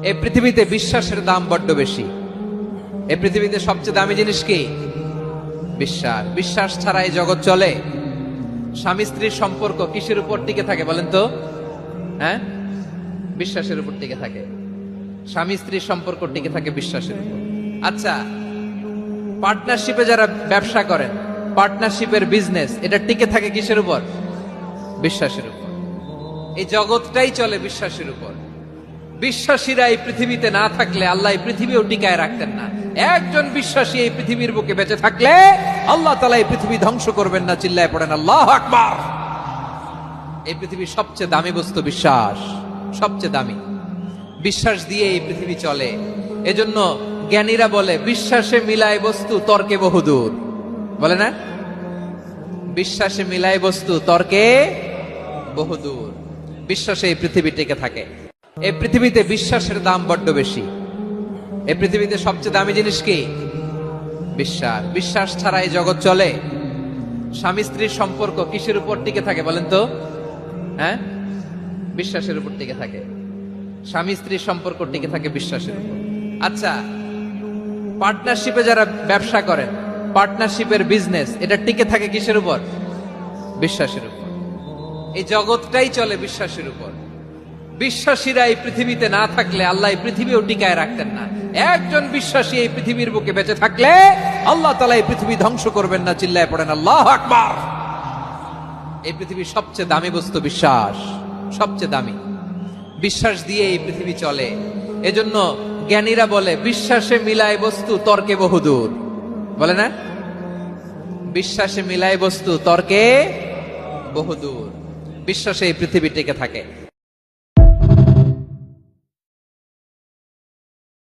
এই পৃথিবীতে বিশ্বাসের দাম বড্ড বেশি। এই পৃথিবীতে সবচেয়ে দামি জিনিস কি? বিশ্বাস। বিশ্বাস ছাড়া এই জগৎ চলে? স্বামী স্ত্রীর সম্পর্ক কিসের উপর টিকে থাকে বলেন তো? হ্যাঁ, বিশ্বাসের উপর টিকে থাকে। স্বামী স্ত্রীর সম্পর্ক টিকে থাকে বিশ্বাসের উপর। আচ্ছা, পার্টনারশিপে যারা ব্যবসা করেন, পার্টনারশিপের বিজনেস, এটা টিকে থাকে কিসের উপর? বিশ্বাসের উপর। এই জগৎটাই চলে বিশ্বাসের উপর। বিশ্বাসীরা এই পৃথিবীতে না থাকলে আল্লাহ এই পৃথিবীও টিকায় রাখতেন না। একজন বিশ্বাসী এই পৃথিবীর বুকে বেঁচে থাকলে আল্লাহ তাআলা এই পৃথিবী ধ্বংস করবেন না। চিল্লায় পড়েন আল্লাহু আকবার। এই পৃথিবীর সবচেয়ে দামি বস্তু বিশ্বাস, সবচেয়ে দামি। বিশ্বাস দিয়ে এই পৃথিবী চলে। এজন্য জ্ঞানীরা বলে, বিশ্বাসে মিলায় বস্তু তর্কে বহুদূর। বলে না? বিশ্বাসে মিলায় বস্তু তর্কে বহুদূর। বিশ্বাসে এই পৃথিবী টিকে থাকে। এই পৃথিবীতে বিশ্বাসের দাম বড্ড বেশি। এই পৃথিবীতে সবচেয়ে দামি জিনিস কি? বিশ্বাস। বিশ্বাস ছাড়া এই জগৎ চলে? স্বামী স্ত্রীর সম্পর্ক কিসের উপর টিকে থাকে বলেন তো? হ্যাঁ, বিশ্বাসের উপর টিকে থাকে। স্বামী স্ত্রীর সম্পর্ক টিকে থাকে বিশ্বাসের উপর। আচ্ছা, পার্টনারশিপে যারা ব্যবসা করেন, পার্টনারশিপের বিজনেস, এটা টিকে থাকে কিসের উপর? বিশ্বাসের উপর। এই জগৎটাই চলে বিশ্বাসের উপর। বিশ্বাসীরা এই পৃথিবীতে না থাকলে আল্লাহ এই পৃথিবীও টিকায় রাখতেন না। একজন বিশ্বাসী এই পৃথিবীর বুকে বেঁচে থাকলে আল্লাহ তাআলা এই পৃথিবী ধ্বংস করবেন না। চিল্লায় পড়েন আল্লাহু আকবার। এই পৃথিবীর সবচেয়ে দামি বস্তু বিশ্বাস, সবচেয়ে দামি। বিশ্বাস দিয়ে এই পৃথিবী চলে। এজন্য জ্ঞানীরা বলে, বিশ্বাসে মিলায় বস্তু তর্কে বহুদূর। বলে না? বিশ্বাসে মিলায় বস্তু তর্কে বহুদূর। বিশ্বাসে এই পৃথিবী টিকে থাকে।